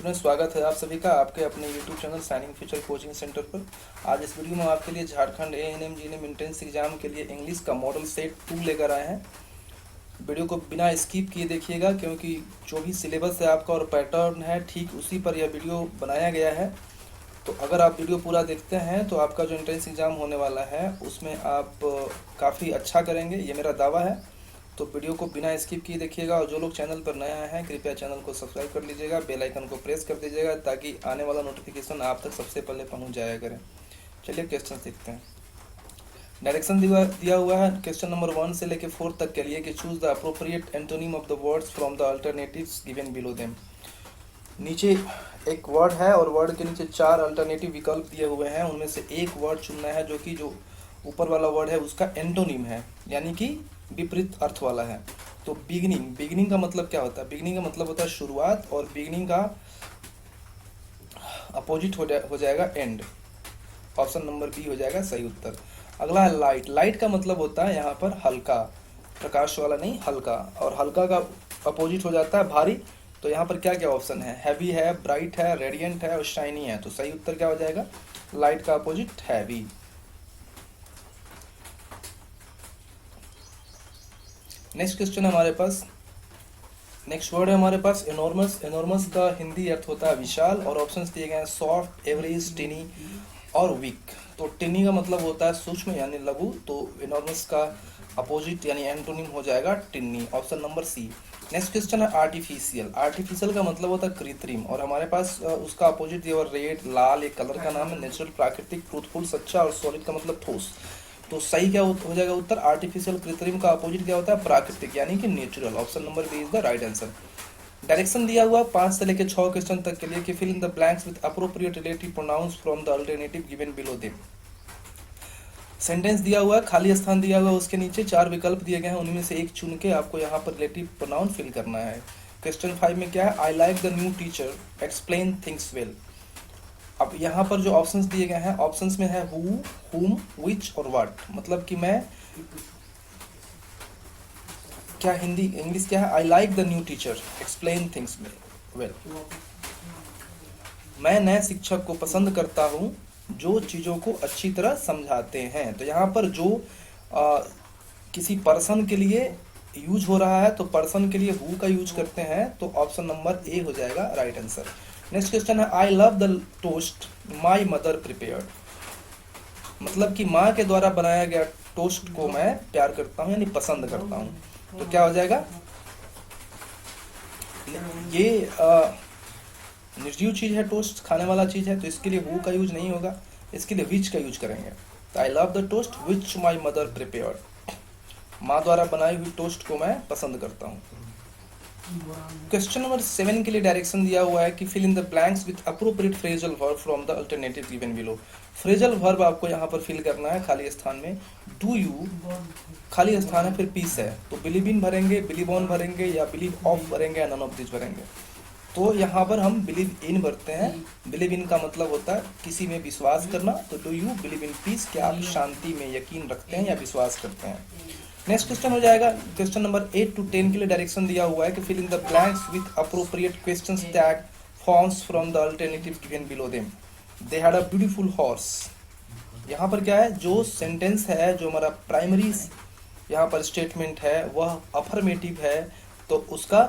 Student, स्वागत है आप सभी का आपके अपने YouTube channel signing future coaching centre पर। आज इस वीडियो में आपके लिए Jharkhand ANM GNM entrance exam के लिए इंग्लिश का मॉडल सेट 2 लेकर आए हैं। वीडियो को बिना स्किप किए देखिएगा, क्योंकि जो भी सिलेबस है आपका और पैटर्न है ठीक उसी पर यह वीडियो बनाया गया है। तो अगर आप वीडियो पूरा देखते हैं तो आपका जो एंट्रेंस एग्जाम होने वाला है उसमें आप काफ़ी अच्छा करेंगे, ये मेरा दावा है। तो वीडियो को बिना स्किप किए देखिएगा, और जो लोग चैनल पर नया हैं कृपया चैनल को सब्सक्राइब कर लीजिएगा, बेल आइकन को प्रेस कर दीजिएगा ताकि आने वाला नोटिफिकेशन आप तक सबसे पहले पहुंच जाया करें। चलिए क्वेश्चन देखते हैं। डायरेक्शन दिया हुआ है क्वेश्चन नंबर 1 से लेकर 4 तक के लिए कि choose the appropriate antonym of the words from the alternatives given below them. नीचे एक वर्ड है और वर्ड के नीचे 4 अल्टरनेटिव विकल्प दिए हुए हैं, उनमें से एक वर्ड चुनना है जो कि जो ऊपर वाला वर्ड है उसका एंटोनिम है, यानी कि विपरीत अर्थ वाला है। तो बिगिनिंग का मतलब क्या होता है? बिगिनिंग का मतलब होता है शुरुआत, और बिगिनिंग का अपोजिट हो जाएगा एंड। ऑप्शन नंबर बी हो जाएगा सही उत्तर। अगला है लाइट का मतलब होता है यहाँ पर हल्का, प्रकाश वाला नहीं, हल्का, और हल्का का अपोजिट हो जाता है भारी। तो यहाँ पर क्या क्या ऑप्शन है? हैवी है, ब्राइट है, रेडियंट है और शाइनी है। तो सही उत्तर क्या हो जाएगा? लाइट का अपोजिट हैवी। नेक्स्ट क्वेश्चन हमारे पास, नेक्स्ट वर्ड है हमारे पास एनॉर्मस। एनॉर्मस का हिंदी अर्थ होता है विशाल, और ऑप्शंस दिए गए हैं सॉफ्ट, एवरेज, टिनी और वीक। तो टिनी का मतलब होता है सूक्ष्म यानी लघु, तो एनॉर्मस का अपोजिट यानी एंटोनिम हो जाएगा tiny. Option number C. Next question है आर्टिफिशियल। आर्टिफिशियल का मतलब होता है कृत्रिम, और हमारे पास उसका अपोजिट दिया हुआ रेड, लाल एक कलर का नाम है। नेचुरल प्राकृतिक, ट्रूथफुल सच्चा, और सॉलिड का मतलब ठोस। तो सही क्या हो जाएगा उत्तर? आर्टिफिशियल कृत्रिम का अपोजिट क्या होता है? प्राकृतिक यानी कि natural. Option number B is the right answer. Direction दिया हुआ 5 से लेकर 6 क्वेश्चन तक के लिए कि fill in the blanks with appropriate relative pronouns from the alternative given below them. Sentence दिया हुआ है, खाली स्थान दिया हुआ है, उसके नीचे 4 विकल्प दिए गए हैं, उनमें से एक चुन के आपको यहाँ पर रिलेटिव प्रोनाउन फिल करना है। क्वेश्चन 5 में क्या है? I like the new teacher, explain things well. अब यहाँ पर जो ऑप्शंस दिए गए हैं, ऑप्शंस में है हु, हुम, विच और व्हाट। मतलब कि मैं क्या हिंदी इंग्लिश क्या है? I like the new teacher, explain things well. मैं नए शिक्षक को पसंद करता हूँ जो चीज़ों को अच्छी तरह समझाते हैं। तो यहाँ पर जो किसी पर्सन के लिए यूज हो रहा है, तो पर्सन के लिए हु का यूज करते हैं, तो ऑप्शन नंबर ए हो जाएगा राइट आंसर। नेक्स्ट क्वेश्चन है I love the toast my mother prepared. मतलब कि माँ के द्वारा बनाया गया टोस्ट को मैं प्यार करता हूँ यानी पसंद करता हूँ। तो क्या हो जाएगा? ये निर्जीव चीज है, टोस्ट खाने वाला चीज है, तो इसके लिए हु का यूज नहीं होगा, इसके लिए विच का यूज करेंगे। तो I love the toast which my mother prepared. माँ द्वारा बनाई हुई टोस्ट को मैं पसंद करता हूँ। क्वेश्चन नंबर 7 के लिए डायरेक्शन दिया हुआ है कि fill in the blanks with appropriate phrasal verb from the alternative given below. Phrasal verb आपको यहाँ पर फिल करना है खाली स्थान में। डू यू खाली स्थान है, फिर पीस है, तो बिलीव इन भरेंगे, बिलीव ऑन भरेंगे, या बिलीव ऑफ भरेंगे, या नन ऑफ दिस भरेंगे। तो यहाँ पर हम बिलीव इन भरते हैं। बिलीव इन का मतलब होता है किसी में विश्वास करना। तो do you believe in peace, क्या आप शांति में यकीन रखते हैं या विश्वास करते हैं? नेक्स्ट क्वेश्चन हो जाएगा क्वेश्चन नंबर 8 to 10 के लिए डायरेक्शन दिया हुआ है कि fill in the blanks with appropriate questions tag forms from the alternative given below them. They had a beautiful horse. यहाँ पर क्या है? जो सेंटेंस है, जो हमारा प्राइमरी यहाँ पर स्टेटमेंट है वह अफर्मेटिव है, तो उसका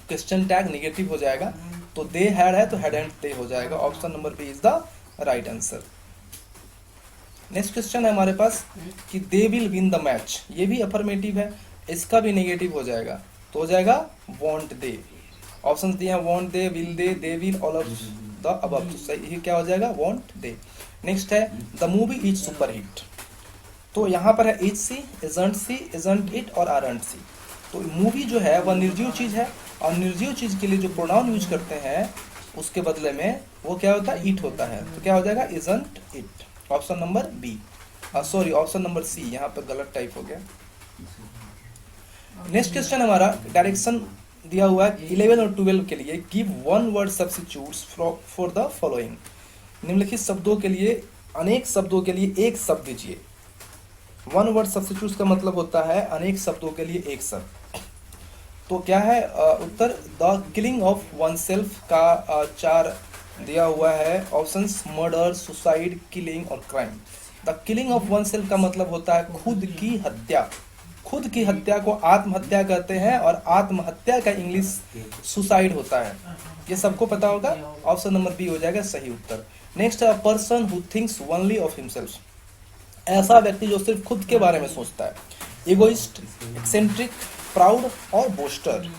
क्वेश्चन टैग नेगेटिव हो जाएगा। तो दे हैड है तो हैडंट दे हो जाएगा। Option number B is the right answer. Next question है हमारे पास कि they will win the match. ये भी अफर्मेटिव है, इसका भी नेगेटिव हो जाएगा, तो हो जाएगा वॉन्ट दे। ऑप्शंस दिए हैं want they, will they will, all of the above. तो सही क्या हो जाएगा? Want they. नेक्स्ट है the movie is super hit. तो यहाँ पर है इज सी, इजंट इट और आरंट सी। तो मूवी जो है वह निर्जीव चीज है, और निर्जीव चीज के लिए जो प्रोनाउन यूज करते हैं उसके बदले में वो क्या होता है? इट होता है। तो क्या हो जाएगा? Isn't it. Option number B, sorry option number C, यहाँ पर गलत टाइप हो गया। नेक्स्ट क्वेश्चन हमारा डायरेक्शन दिया हुआ है 11 और 12 के लिए give one word substitutes for the following. निम्नलिखित शब्दों के लिए, अनेक शब्दों के लिए एक शब्द दीजिए। वन वर्ड सब्स्टिट्यूट्स का मतलब होता है अनेक शब्दों के लिए एक शब्द। तो क्या है उत्तर the killing of oneself का 4 दिया हुआ है ऑप्शंस मर्डर, सुसाइड, किलिंग और क्राइम। The killing of oneself का मतलब होता है खुद की हत्या। खुद की हत्या को आत्महत्या कहते हैं और आत्महत्या का इंग्लिश सुसाइड होता है। ये सबको पता होगा। ऑप्शन नंबर बी हो जाएगा सही उत्तर। नेक्स्ट है person who thinks only of himself. ऐसा व्यक्ति जो सिर्फ खुद के बारे में सोचता है। इगोइस्ट, एक्सेंट्रिक, प्राउड और boaster.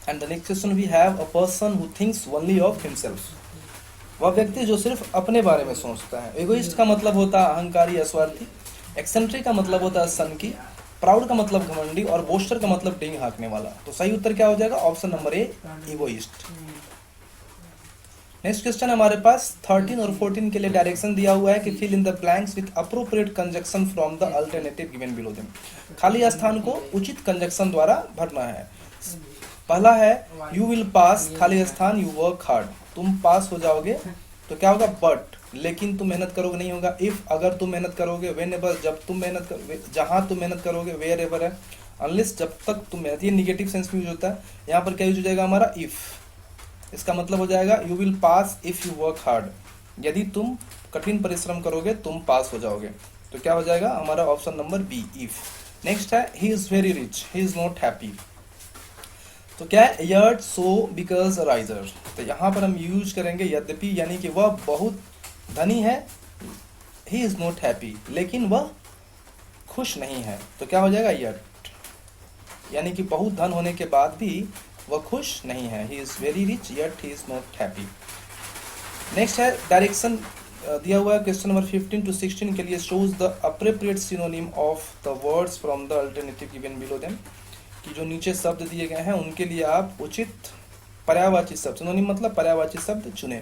And the next question we have a person who thinks only of himself. वह व्यक्ति जो सिर्फ अपने बारे में सोचता है। इगोइस्ट का मतलब होता है अहंकारी या स्वार्थी। एक्सेंट्रिक का मतलब होता है सनकी। प्राउड का मतलब घमंडी और बोस्टर का मतलब डिंग हाँकने वाला। तो सही उत्तर क्या हो जाएगा? ऑप्शन नंबर ए, इगोइस्ट। नेक्स्ट क्वेश्चन हमारे पास 13 और 14 के लिए डायरेक्शन दिया हुआ है कि fill in the blanks with appropriate conjunction from the alternative given below them. खाली स्थान को उचित कंजक्शन द्वारा भरना है। पहला है यू विल पास, खाली स्थान यू वर्क हार्ड, तुम पास हो जाओगे। तो क्या होगा? बट, लेकिन तुम मेहनत करोगे नहीं होगा। इफ, अगर तुम मेहनत करोगे। वेन एवर, जब तुम मेहनत करोगे, जहां तुम मेहनत करोगे। वेयर एवर है। अनलेस, जब तक तुम मेहनत, ये निगेटिव सेंस में यूज होता है। यहाँ पर क्या यूज हो जाएगा हमारा? इफ। इसका मतलब हो जाएगा you will pass if you work hard. यदि तुम कठिन परिश्रम करोगे तुम पास हो जाओगे। तो क्या हो जाएगा हमारा? Option number B, if. Next है he is very rich, he is not happy. तो क्या है? Yet, so, because, riser. तो यहाँ पर हम यूज करेंगे यद्यपि, यानी कि वह बहुत धनी है। ही इज नॉट हैप्पी, लेकिन वह खुश नहीं है। तो क्या हो जाएगा? यट, यानी कि बहुत धन होने के बाद भी वह खुश नहीं है। He is very rich yet he is not happy. Next है डायरेक्शन दिया हुआ है क्वेश्चन नंबर 15 to 16 के लिए। Shows the appropriate synonym of the words from the alternative given below them. कि जो नीचे शब्द दिए गए हैं उनके लिए आप उचित पर्यायवाची शब्द, सिनोनिम मतलब पर्यायवाची शब्द चुने।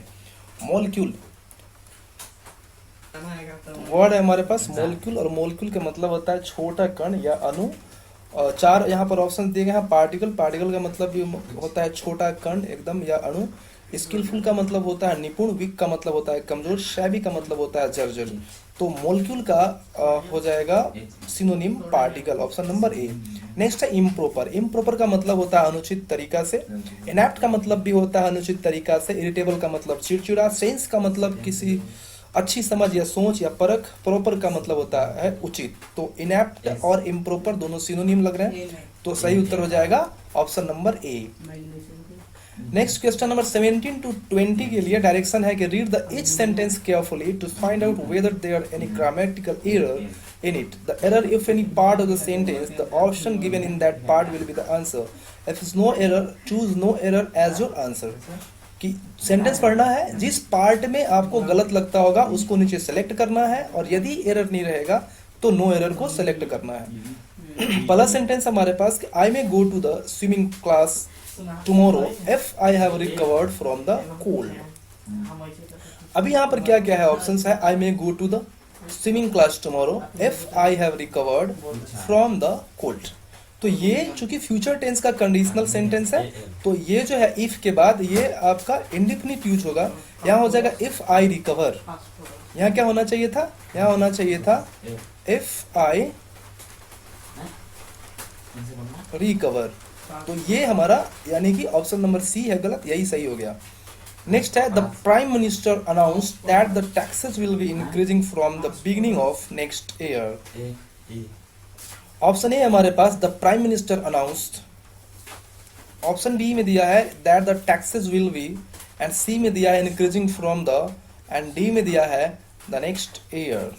मॉलिक्यूल वर्ड है हमारे पास मॉलिक्यूल, और मॉलिक्यूल का मतलब होता है छोटा कण या अणु। और 4 यहाँ पर ऑप्शन दिए गए हैं। पार्टिकल, पार्टिकल का मतलब भी होता है छोटा कण एकदम या अणु। स्किलफुल का मतलब होता है निपुण। वीक का मतलब होता है कमजोर। शैबी का मतलब होता है जर्जर। तो मॉलिक्यूल का हो जाएगा synonym particle, option number A. Next है इम्प्रोपर। इम्प्रोपर का मतलब होता है अनुचित तरीका से। इनएप्ट का मतलब भी होता है अनुचित तरीका से। इरिटेबल का मतलब चिड़चिड़ा। सेंस का मतलब किसी अच्छी समझ या सोच या परख। प्रॉपर का मतलब होता है उचित। तो इनएप्ट और इम्प्रोपर दोनों सिनोनिम लग रहे हैं। तो सही उत्तर हो जाएगा option number A. Next question number 17 to 20 के लिए डायरेक्शन है कि read the each sentence carefully to find out whether there any grammatical error in it. The error if any part of the sentence, the option given in that part will be the answer. If is no error, choose no error as your answer. कि sentence पढ़ना है, जिस part में आपको गलत लगता होगा उसको नीचे सेलेक्ट करना है, और यदि एरर नहीं रहेगा तो नो एरर को सेलेक्ट करना है। पहला सेंटेंस हमारे पास कि I may go to the swimming class tomorrow if I have recovered from the cold. अभी यहाँ पर क्या क्या है? ऑप्शंस है I may go to the swimming class tomorrow if I have recovered from the cold. तो ये चूंकि फ्यूचर टेंस का कंडीशनल सेंटेंस है, तो ये जो है इफ के बाद ये आपका इंडेफिनिट यूज होगा। यहाँ हो जाएगा इफ आई रिकवर। यहाँ क्या होना चाहिए था? यहाँ होना चाहिए था इफ आई रिकवर। तो ये हमारा यानी कि ऑप्शन नंबर सी है गलत, यही सही हो गया। नेक्स्ट है the prime minister announce that the taxes will be increasing from the beginning of next year. Option A हमारे पास the prime minister announced. Option B में दिया है that the taxes will be, and C में दिया है increasing from the, and D में दिया है द नेक्स्ट ईयर।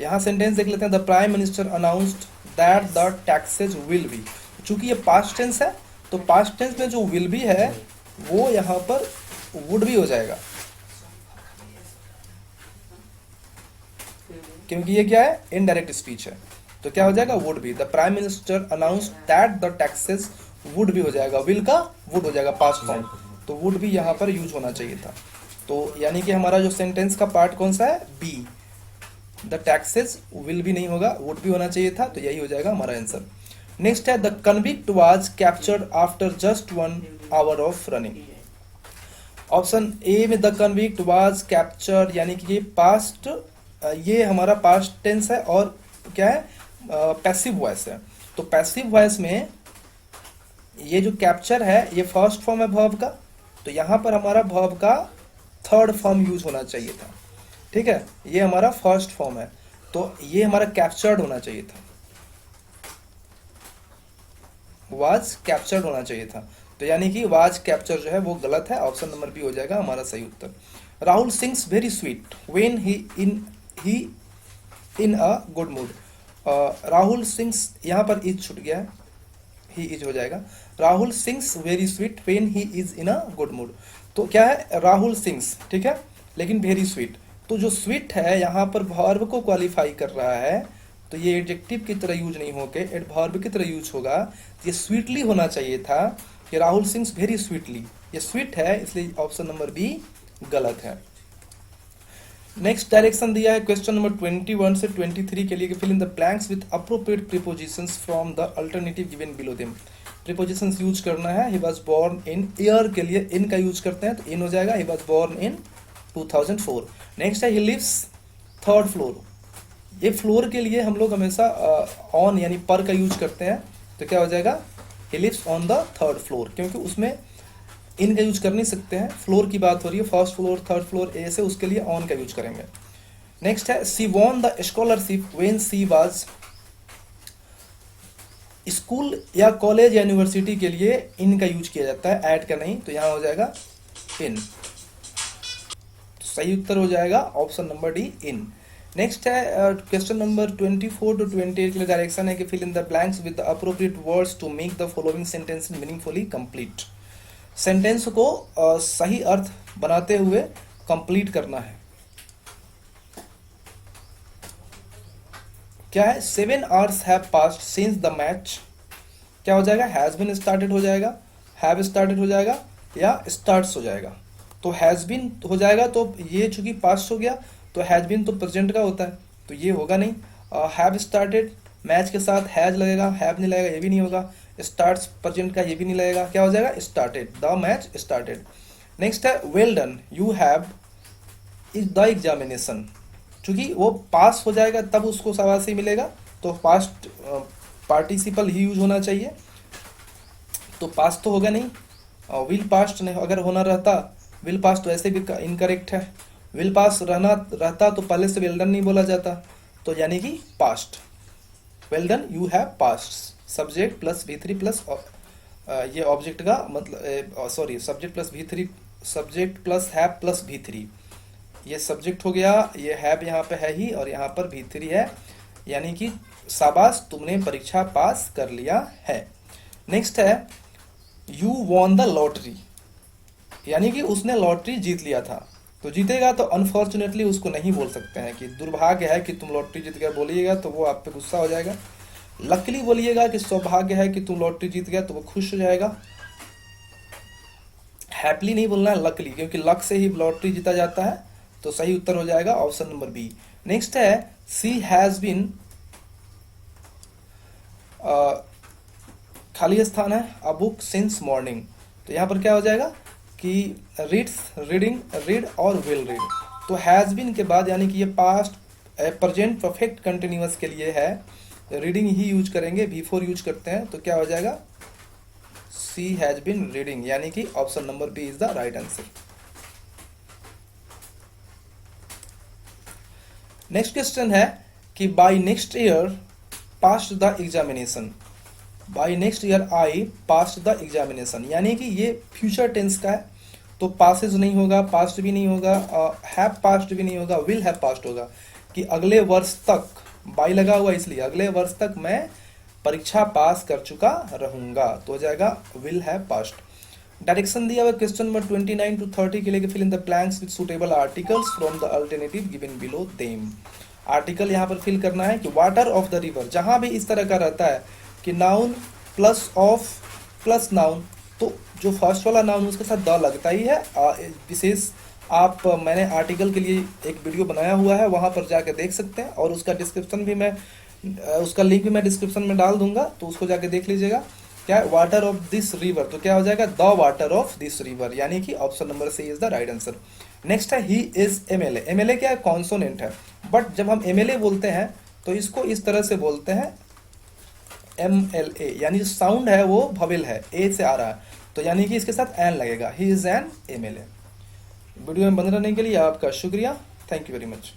यहां सेंटेंस देख लेते हैं। The prime minister announced that the taxes will be. चूंकि ये पास्ट टेंस है तो पास्ट टेंस में जो विल बी है वो यहां पर वुड भी हो जाएगा, क्योंकि ये क्या है? इनडायरेक्ट स्पीच है। तो क्या हो जाएगा? Would be. The prime minister announced that the taxes would भी हो जाएगा। विल का वुड हो जाएगा पास्ट फॉर्म, तो वुड भी यहां पर यूज होना चाहिए था। तो यानी कि हमारा जो सेंटेंस का पार्ट कौन सा है? बी। द टैक्सेस विल भी नहीं होगा, वुड भी होना चाहिए था। तो यही हो जाएगा हमारा आंसर। नेक्स्ट है the convict was captured after just 1 hour of running. Option A में द कन्विक्ट वाज कैप्चर्ड, यानी कि ये पास्ट, ये हमारा पास्ट टेंस है, और क्या है? पैसिव वॉइस है। तो पैसिव वॉइस में ये जो कैप्चर है ये फर्स्ट फॉर्म है वर्ब का, तो यहाँ पर हमारा वर्ब का थर्ड फॉर्म यूज होना चाहिए था। ठीक है, ये हमारा फर्स्ट फॉर्म है, तो ये हमारा कैप्चर्ड होना चाहिए था, वाज कैप्चर्ड होना चाहिए था। तो यानी कि वाज कैप्चर जो है वो गलत है, ऑप्शन नंबर बी हो जाएगा हमारा सही उत्तर। Rahul sings very sweet when he in a good mood. Rahul sings, यहाँ पर इज छूट गया है, ही इज हो जाएगा। Rahul sings very sweet when he is in a good mood. तो क्या है, राहुल सिंग्स, ठीक है, लेकिन वेरी स्वीट, तो जो स्वीट है यहाँ पर वर्ब को क्वालिफाई कर रहा है, तो ये एडजेक्टिव की तरह यूज नहीं होके एडवर्ब की तरह यूज होगा। ये स्वीटली होना चाहिए था कि राहुल सिंग्स वेरी स्वीटली, ये स्वीट है, इसलिए ऑप्शन नंबर बी गलत है। नेक्स्ट डायरेक्शन दिया है क्वेश्चन नंबर 21 से 23 के लिए कि fill in the blanks with appropriate prepositions from the alternative given below them. Prepositions use करना है। He was born in, year के लिए इन का यूज करते हैं तो इन हो जाएगा, he was born in 2004। Next है ही लिव्स थर्ड फ्लोर। ये फ्लोर के लिए हम लोग हमेशा ऑन यानी पर का यूज करते हैं, तो क्या हो जाएगा, he lives on the third floor, क्योंकि उसमें इन का यूज कर नहीं सकते हैं, फ्लोर की बात हो रही है, फर्स्ट फ्लोर थर्ड फ्लोर ऐसे, उसके लिए ऑन का यूज करेंगे। नेक्स्ट है she won the scholarship when she was. School या कॉलेज या यूनिवर्सिटी के लिए इन का यूज किया जाता है, ऐड का नहीं, तो यहां हो जाएगा इन। तो सही उत्तर हो जाएगा option number D, in. Next है क्वेश्चन नंबर 24 टू 28 के लिए डायरेक्शन है कि fill in the blanks with the appropriate words to make the following sentence meaningfully complete. Sentence को सही अर्थ बनाते हुए कंप्लीट करना है। क्या है, 7 hours have passed since the match. क्या हो जाएगा, हैज बीन स्टार्टेड हो जाएगा, हैव स्टार्टेड हो जाएगा, या स्टार्ट्स हो जाएगा। तो हैज बीन हो जाएगा, तो ये चूंकि पास्ट हो गया, तो हैज बीन तो प्रेजेंट का होता है, तो ये होगा नहीं। हैव स्टार्टेड, मैच के साथ हैज लगेगा, हैव नहीं लगेगा, ये भी नहीं होगा। स्टार्ट्स प्रेजेंट का, ये भी नहीं लगेगा, क्या हो जाएगा, started, the match started. Next है well done you have is the examination. चूंकि वो पास हो जाएगा तब उसको शाबाशी मिलेगा, तो पास्ट पार्टिसिपल ही यूज होना चाहिए, तो पास तो होगा नहीं। विल पास्ट नहीं, अगर होना रहता विल पास तो ऐसे भी इनकरेक्ट है। विल पास रहता तो पहले से वेल डन नहीं बोला जाता, तो यानी कि past. Well done you have past, subject plus V3 plus ये ऑब्जेक्ट का मतलब, sorry, subject plus V3, subject plus have plus V3, ये सब्जेक्ट हो गया, ये हैव यहाँ पे है ही, और यहाँ पर V3 है, यानी कि शाबाश तुमने परीक्षा पास कर लिया है। नेक्स्ट है यू वॉन द लॉटरी, यानी कि उसने लॉटरी जीत लिया था। तो जीतेगा तो अनफॉर्चुनेटली उसको नहीं बोल सकते हैं कि दुर्भाग्य है कि तुम लॉटरी जीत गए, बोलिएगा तो वो आप पे गुस्सा हो जाएगा। लकीली बोलिएगा कि सौभाग्य है कि तुम लॉटरी जीत गया, तो वो खुश हो जाएगा। हैप्पीली नहीं बोलना है, लकली, क्योंकि लक से ही लॉटरी जीता जाता है, तो सही उत्तर हो जाएगा ऑप्शन नंबर बी। नेक्स्ट है सी हैज बीन, खाली स्थान है, अ बुक सिंस मॉर्निंग, तो यहाँ पर क्या हो जाएगा कि रीड्स, रीडिंग, रीड और विल रीड। तो हैज बीन के बाद यानी कि ये पास्ट प्रेजेंट परफेक्ट कंटिन्यूअस के लिए है, रीडिंग ही यूज करेंगे, बिफोर यूज करते हैं, तो क्या हो जाएगा, सी हैज बीन रीडिंग, यानी कि option number B is the right answer. Next question है कि by next year passed the examination. By next year I passed the examination, यानी कि ये फ्यूचर टेंस का है, तो पासेज नहीं होगा, पास्ट भी नहीं होगा, हैव पास्ट भी नहीं होगा, विल हैव पास्ट होगा, कि अगले वर्ष तक, बाई लगा हुआ इसलिए अगले वर्ष तक मैं परीक्षा पास कर चुका रहूंगा, तो हो जाएगा विल हैव पास्ट। डायरेक्शन दिया हुआ क्वेश्चन नंबर 29 टू 30 के लिए fill in the blanks with suitable articles from the alternative given below them. Article यहाँ पर फिल करना है कि वाटर ऑफ द रिवर, जहां भी इस तरह का रहता है कि noun plus of plus noun, तो जो फर्स्ट वाला नाउन उसके साथ द लगता ही है। विशेष आप, मैंने आर्टिकल के लिए एक वीडियो बनाया हुआ है, वहां पर जाकर देख सकते हैं, और उसका डिस्क्रिप्शन भी मैं, उसका लिंक भी मैं डिस्क्रिप्शन में डाल दूंगा, तो उसको जाके देख लीजिएगा। क्या है, वाटर ऑफ दिस रिवर, तो क्या हो जाएगा, the water of this river, यानी कि option number C is the right answer. Next है ही इज एमएलए। एमएलए क्या है, कॉन्सोनेंट है, बट जब हम एमएलए बोलते हैं तो इसको इस तरह से बोलते हैं MLA, यानी जो साउंड है वो भवेल है, ए से आ रहा है, तो यानी कि इसके साथ एन लगेगा, he is an MLA। Video में बने रहने के लिए आपका शुक्रिया, थैंक यू वेरी मच।